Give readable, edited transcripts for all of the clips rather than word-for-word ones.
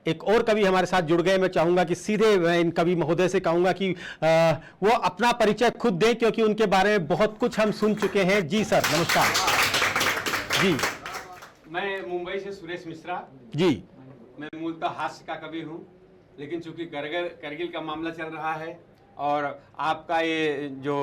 एक और कवि हमारे साथ जुड़ गए। मैं चाहूंगा कि सीधे मैं इन कवि महोदय से कहूंगा कि वो अपना परिचय खुद दें, क्योंकि उनके बारे में बहुत कुछ हम सुन चुके हैं। जी सर, नमस्कार जी। मैं मुंबई से सुरेश मिश्रा जी। मैं मूलतः हास्य का कवि हूँ, लेकिन चूंकि करगिल का मामला चल रहा है और आपका ये जो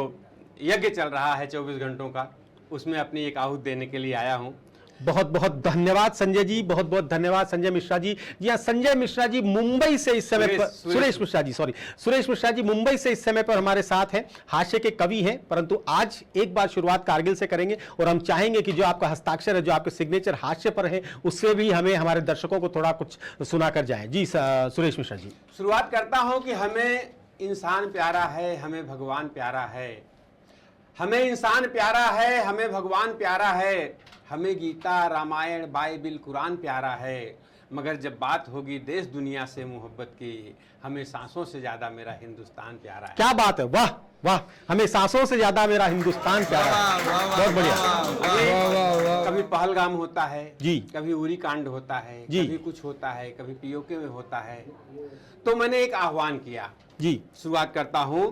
यज्ञ चल रहा है 24 घंटों का, उसमें अपनी एक आहूत देने के लिए आया हूँ। बहुत बहुत धन्यवाद संजय जी, बहुत बहुत धन्यवाद संजय मिश्रा जी। जी हाँ, संजय मिश्रा जी मुंबई से इस समय पर, सुरेश मिश्रा जी, सॉरी, सुरेश मिश्रा जी मुंबई से इस समय पर हमारे साथ हैं। हास्य के कवि हैं, परंतु आज एक बार शुरुआत कारगिल से करेंगे और हम चाहेंगे कि जो आपका हस्ताक्षर है, जो आपके सिग्नेचर हास्य पर है, उससे भी हमें हमारे दर्शकों को थोड़ा कुछ सुना कर जाए। जी सुरेश मिश्रा जी। शुरुआत करता हूँ कि हमें इंसान प्यारा है, हमें भगवान प्यारा है। हमें इंसान प्यारा है, हमें भगवान प्यारा है, हमें गीता रामायण बाइबिल कुरान प्यारा है, मगर जब बात होगी देश दुनिया से मोहब्बत की, हमें सांसों से ज्यादा मेरा हिंदुस्तान प्यारा है। क्या बात है, वाह वाह, हमें सांसों से ज्यादा मेरा हिंदुस्तान प्यारा है। बहुत बढ़िया। कभी पहलगाम होता है जी, कभी उरी कांड होता है जी, कभी कुछ होता है, कभी पीओके में होता है। तो मैंने एक आह्वान किया जी। शुरुआत करता हूं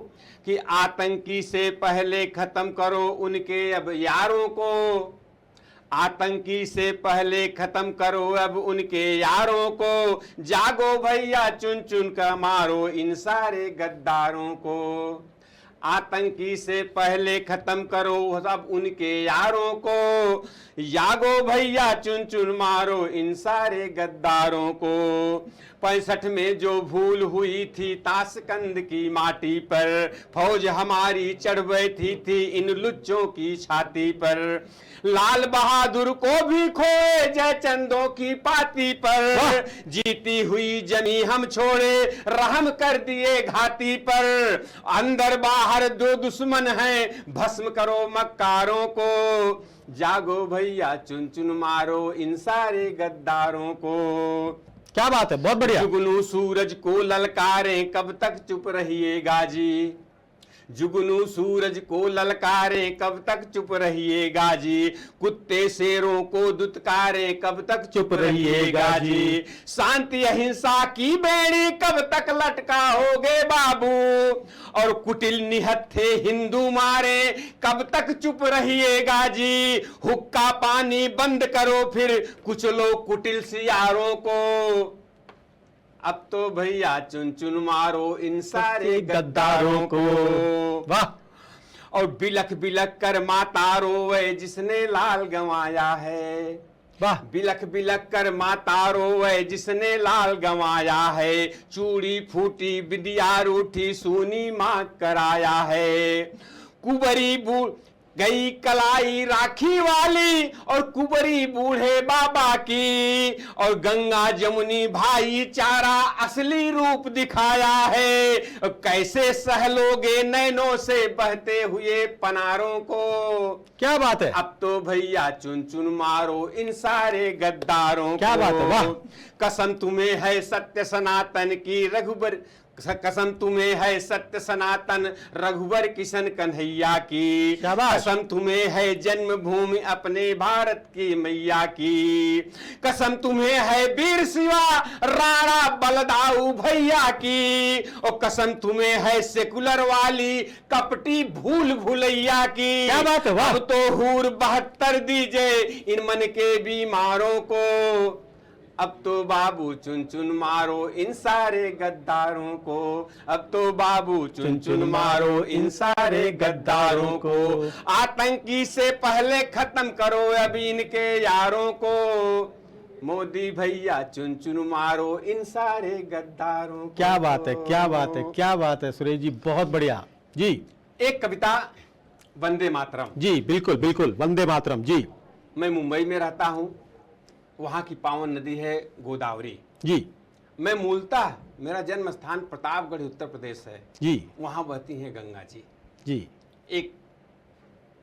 कि आतंकी से पहले खत्म करो उनके अब यारों को, आतंकी से पहले खत्म करो अब उनके यारों को, जागो भैया चुन चुन कर मारो इन सारे गद्दारों को। आतंकी से पहले खत्म करो सब उनके यारों को, जागो भैया चुन चुन मारो इन सारे गद्दारों को। 65 में जो भूल हुई थी ताशकंद की माटी पर, फौज हमारी चढ़ बैठी थी इन लुच्चों की छाती पर। लाल बहादुर को भी खोए जयचंदों की पाती पर, जीती हुई जमी हम छोड़े रहम कर दिए घाती पर। अंदर बाहर दो दुश्मन हैं भस्म करो मक्कारों को, जागो भैया चुन चुन मारो इन सारे गद्दारों को। क्या बात है, बहुत बढ़िया। जुगनू सूरज को ललकारें कब तक चुप रहिएगा जी, जुगनू सूरज को ललकारे कब तक चुप रहिएगा जी, कुत्ते शेरों को दुत्कारे कब तक चुप रहिएगा जी। शांति अहिंसा की बेड़ी कब तक लटकाओगे बाबू, और कुटिल निहत्थे हिंदू मारे कब तक चुप रहिएगा जी। हुक्का पानी बंद करो फिर कुछ लोग कुटिल सियारों को, अब तो भैया चुन चुन मारो इन सारे गद्दारों को। वाह। और बिलख बिलख कर माता रोवे जिसने लाल गंवाया है, वाह। बिलख बिलख कर माता रोवे जिसने लाल गंवाया है। चूड़ी फूटी विद्या रूठी सूनी मां कराया है। कुबरी बूढ़ गई कलाई राखी वाली और कुबरी बूढ़े बाबा की, और गंगा जमुनी भाईचारा असली रूप दिखाया है। कैसे सहलोगे नैनों से बहते हुए पनारों को। क्या बात है, अब तो भैया चुन चुन मारो इन सारे गद्दारों क्या को। बात है, वाह। कसम तुम्हें है सत्य सनातन की रघुबर, कसम तुम्हें है सत्य सनातन रघुवर किशन कन्हैया की। कसम तुम्हें है जन्मभूमि अपने भारत की मैया की। कसम तुम्हें है वीर शिवा राणा बलदाऊ भैया की। और कसम तुम्हें है सेकुलर वाली कपटी भूल भुलैया की। क्या बात है, वाह। अब तो हूर 72 दीजिए इन मन के बीमारों को, अब तो बाबू चुन चुन मारो इन सारे गद्दारों को। अब तो बाबू चुन चुन मारो इन सारे गद्दारों को। आतंकी से पहले खत्म करो अभी इनके यारों को, मोदी भैया चुन चुन मारो इन सारे गद्दारों को। क्या बात है, क्या बात है, क्या बात है सुरेश जी, बहुत बढ़िया जी। एक कविता वंदे मातरम। जी बिल्कुल बिल्कुल, वंदे मातरम जी। मैं मुंबई में रहता हूं, वहां की पावन नदी है गोदावरी जी। मैं मूलतः मेरा जन्म स्थान प्रतापगढ़ उत्तर प्रदेश है जी। वहां बहती हैं गंगा जी। जी। एक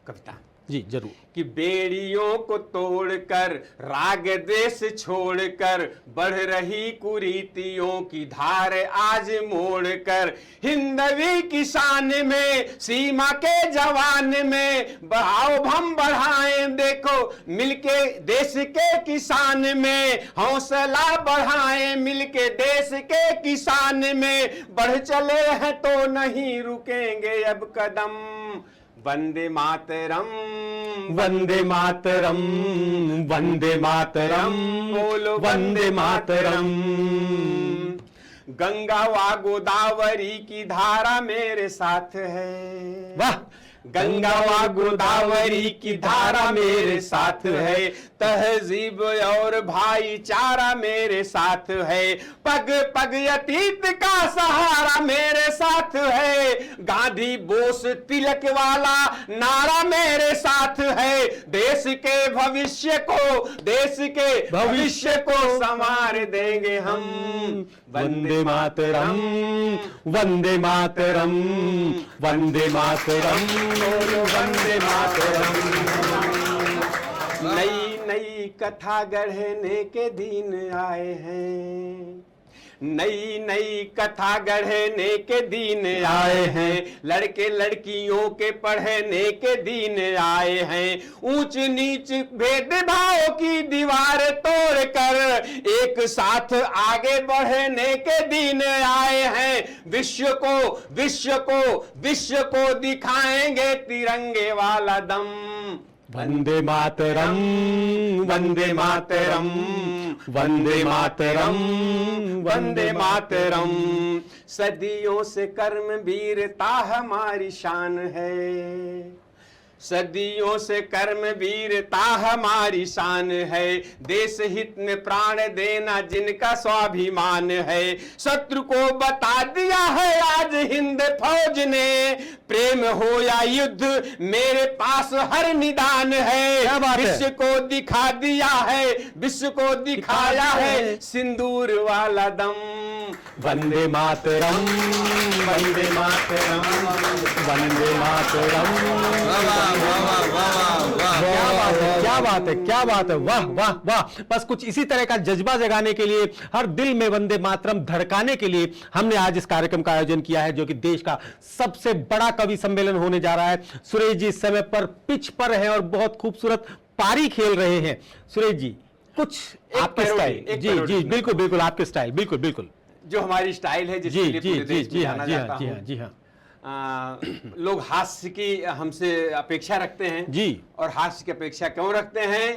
कविता। जी जरूर। कि बेड़ियों को तोड़कर राग देश छोड़कर बढ़ रही कुरीतियों की धार आज मोड़कर हिंदवी की शान में सीमा के जवान में बढ़ाओ हम बढ़ाएं देखो मिलके देश के किसान में हौसला बढ़ाएं मिलके देश के किसान में बढ़ चले हैं तो नहीं रुकेंगे अब कदम वंदे मातरम वंदे मातरम वंदे मातरम बोलो वंदे मातरम। गंगा व गोदावरी की धारा मेरे साथ है। वाह। गंगा व गोदावरी की धारा मेरे साथ है। तहजीब और भाईचारा मेरे साथ है। पग पग अतीत का सहारा मेरे साथ है। गांधी बोस तिलक वाला नारा मेरे साथ है। देश के भविष्य को संवार देंगे हम। वंदे मातरम वंदे मातरम वंदे मातरम बोलो वंदे मातरम। नई नई कथा गढ़ने के दिन आए हैं। नई नई कथा गढ़ने के दिन आए हैं। लड़के लड़कियों के पढ़ने के दिन आए हैं। ऊंच नीच भेदभाव की दीवार तोड़कर एक साथ आगे बढ़ने के दिन आए हैं। विश्व को दिखाएंगे तिरंगे वाला दम। वंदे मातरम वंदे मातरम वंदे मातरम वंदे मातरम। सदियों से कर्म वीरता हमारी शान है। सदियों से कर्म वीरता हमारी शान है। देश हित में प्राण देना जिनका स्वाभिमान है। शत्रु को बता दिया है आज हिंद फौज ने। प्रेम हो या युद्ध मेरे पास हर निदान है। विश्व को दिखा दिया है, विश्व को दिखाया है सिंदूर वाला दम। वंदे मातरम वंदे मातरम वंदे मातरम। क्या बात है क्या बात है। वाह वाह वाह। बस कुछ इसी तरह का जज्बा जगाने के लिए, हर दिल में वंदे मातरम धड़काने के लिए हमने आज इस कार्यक्रम का आयोजन किया है, जो कि देश का सबसे बड़ा कवि सम्मेलन होने जा रहा है। सुरेश जी इस समय पर पिच पर हैं और बहुत खूबसूरत पारी खेल रहे हैं। सुरेश जी कुछ आपके स्टाइल। जी जी बिल्कुल बिल्कुल आपके स्टाइल। बिल्कुल बिल्कुल जो हमारी स्टाइल है जिसके लिए पूरे देश में जाना जाता हूं। जी हाँ। लोग हास्य की हमसे अपेक्षा रखते हैं जी। और हास्य की अपेक्षा क्यों रखते हैं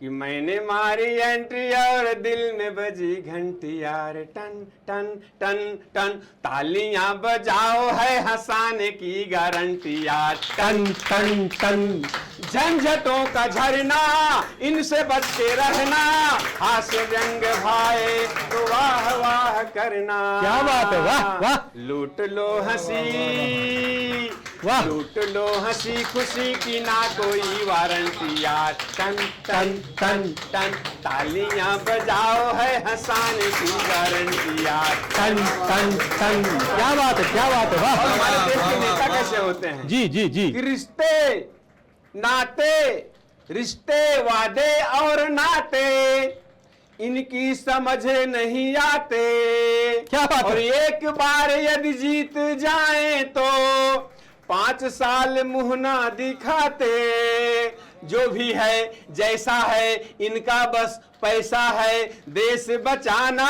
कि मैंने मारी एंट्री और दिल में बजी घंटी यार टन टन टन टन। तालियां बजाओ है हंसाने की गारंटी यार टन टन टन। झंझटों का झरना इनसे बच के रहना। हास्य व्यंग भाई तो वाह वाह करना। क्या बात है। वाह वाह। लूट लो हंसी वाह। लूट लो हंसी खुशी की ना कोई वारंटी यार टन टन टन टन। तालियां बजाओ है हंसाने की गारंटी यार टन टन टन। क्या बात है क्या बात है। वाह। और हमारे देश के नेता कैसे होते हैं जी जी जी। कि रिश्ते वादे और नाते इनकी समझ नहीं आते। क्या बात है। और एक बार यदि जीत जाएं तो 5 साल मुंह ना दिखाते। जो भी है जैसा है इनका बस पैसा है देश बचाना।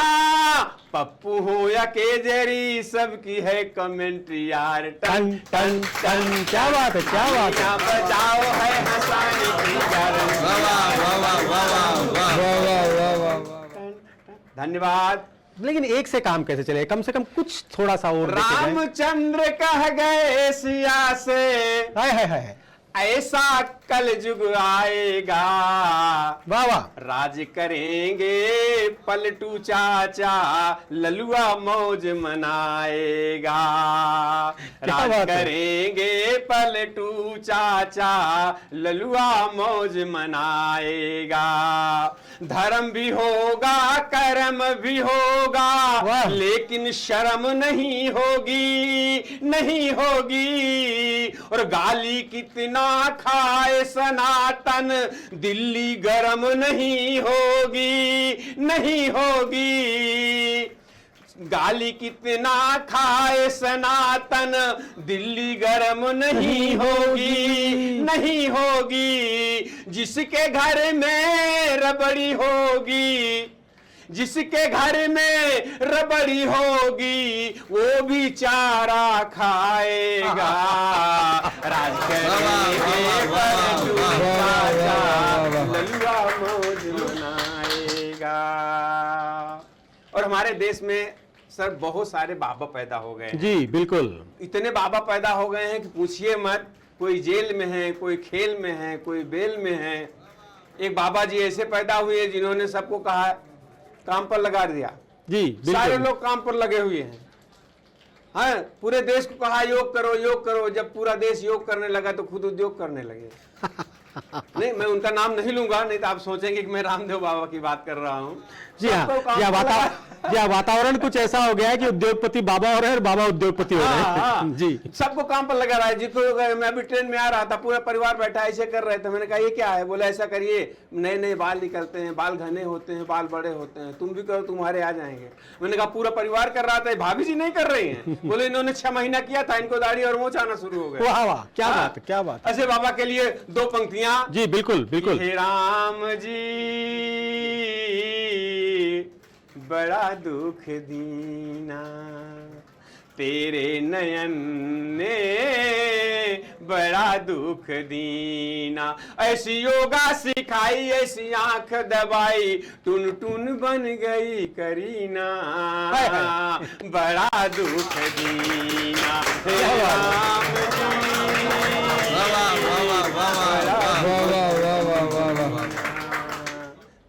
पप्पू हो या केजरी सबकी है कमेंट्री यार टन टन टन। क्या बात है क्या बात है। बचाओ है हंसाने की गारंटी। धन्यवाद। लेकिन एक से काम कैसे चले, कम से कम कुछ थोड़ा सा और देके जाएं। रामचंद्र कह गए सिया से हाय हाय हाय। ऐसा कल युग आएगा। वाह वाह। राज करेंगे पलटू चाचा ललुआ मौज मनाएगा। राज करेंगे पलटू चाचा ललुआ मौज मनाएगा। धर्म भी होगा कर्म भी होगा लेकिन शर्म नहीं होगी नहीं होगी। और गाली कितना खाए खाए सनातन, दिल्ली गरम नहीं होगी, नहीं होगी। गाली कितना खाए सनातन, दिल्ली गरम नहीं होगी, नहीं होगी। जिसके घर में रबड़ी होगी, जिसके घर में रबड़ी होगी, वो भी चारा खाएगा। राज करेंगे पर दूसरा ललुआ मौज मनाएगा। और हमारे देश में सर बहुत सारे बाबा पैदा हो गए हैं। जी बिल्कुल, इतने बाबा पैदा हो गए हैं कि पूछिए मत। कोई जेल में है, कोई खेल में है, कोई बेल में है। एक बाबा जी ऐसे पैदा हुए जिन्होंने सबको कहा काम पर लगा दिया। जी सारे बिल्कुल, लोग काम पर लगे हुए हैं। हाँ, पूरे देश को कहा योग करो, योग करो। जब पूरा देश योग करने लगा तो खुद उद्योग करने लगे। नहीं, मैं उनका नाम नहीं लूंगा, नहीं तो आप सोचेंगे कि मैं रामदेव बाबा की बात कर रहा हूँ। जी हाँ, वातावरण कुछ ऐसा हो गया है कि उद्योगपति बाबा हो रहे हैं और बाबा उद्योगपति हो रहे हैं। जी, सबको काम पर लगा रहा है। जिसको मैं अभी ट्रेन में आ रहा था, पूरा परिवार बैठा ऐसे कर रहे थे। मैंने कहा ये क्या है? बोला ऐसा करिए, नए नए बाल निकलते हैं, बाल घने होते हैं, बाल बड़े होते हैं, तुम भी करो, तुम्हारे आ जाएंगे। मैंने कहा पूरा परिवार कर रहा था, भाभी जी नहीं कर रही हैं। बोले इन्होंने 6 महीना किया था, इनको दाढ़ी और मोछ आना शुरू हो गया। वाह वाह, क्या बात है, क्या बात है। ऐसे बाबा के लिए 2 पंक्तियां। जी बिल्कुल बिल्कुल। हे राम जी बड़ा दुख दीना, तेरे नयन ने बड़ा दुख दीना। ऐसी योगा सिखाई, ऐसी आंख दबाई, टुन टुन बन गई करीना, बड़ा दुख दीना। हे राम जी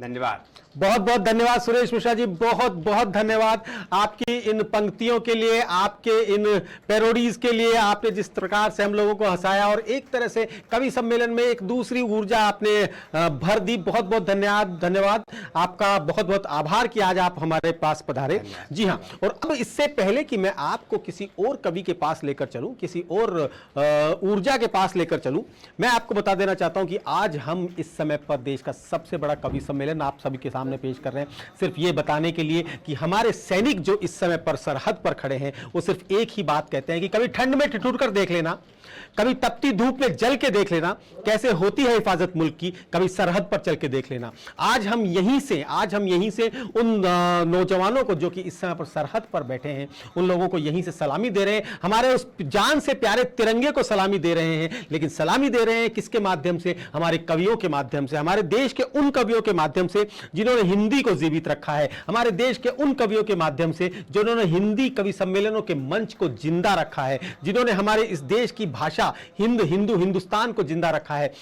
धन्यवाद। बहुत बहुत धन्यवाद सुरेश मिश्रा जी, बहुत बहुत धन्यवाद आपकी इन पंक्तियों के लिए, आपके इन पैरोडीज के लिए। आपने जिस प्रकार से हम लोगों को हंसाया और एक तरह से कवि सम्मेलन में एक दूसरी ऊर्जा आपने भर दी। बहुत बहुत धन्यवाद आपका, बहुत बहुत आभार कि आज आप हमारे पास पधारे। जी हाँ, और अब इससे पहले कि मैं आपको किसी और कवि के पास लेकर चलूं, किसी और ऊर्जा के पास लेकर चलूं, मैं आपको बता देना चाहता हूं कि आज हम इस समय पर देश का सबसे बड़ा कवि सम्मेलन आप सभी के सामने पेश कर रहे हैं, सिर्फ ये बताने के लिए कि हमारे सैनिक जो इस समय पर सरहद पर खड़े हैं, वो सिर्फ एक ही बात कहते हैं कि कभी ठंड में ठिठुर कर देख लेना, कभी तपती धूप में जल के देख लेना कैसे होती है हिफाजत मुल्क की, कभी सरहद पर चल के देख लेना। आज हम यहीं से उन नौजवानों को जो कि इस समय पर सरहद पर बैठे हैं, उन लोगों को यहीं से सलामी दे रहे हैं, हमारे उस जान से प्यारे तिरंगे को सलामी दे रहे हैं। लेकिन सलामी दे रहे हैं किसके माध्यम से? हमारे कवियों के माध्यम से, हमारे देश के उन कवियों के माध्यम से जिन्होंने हिंदी को जीवित रखा है, हमारे देश के उन कवियों के माध्यम से जिन्होंने हिंदी कवि सम्मेलनों के मंच को जिंदा रखा है, जिन्होंने हमारे इस देश की भाषा हिंदुस्तान को जिंदा रखा है।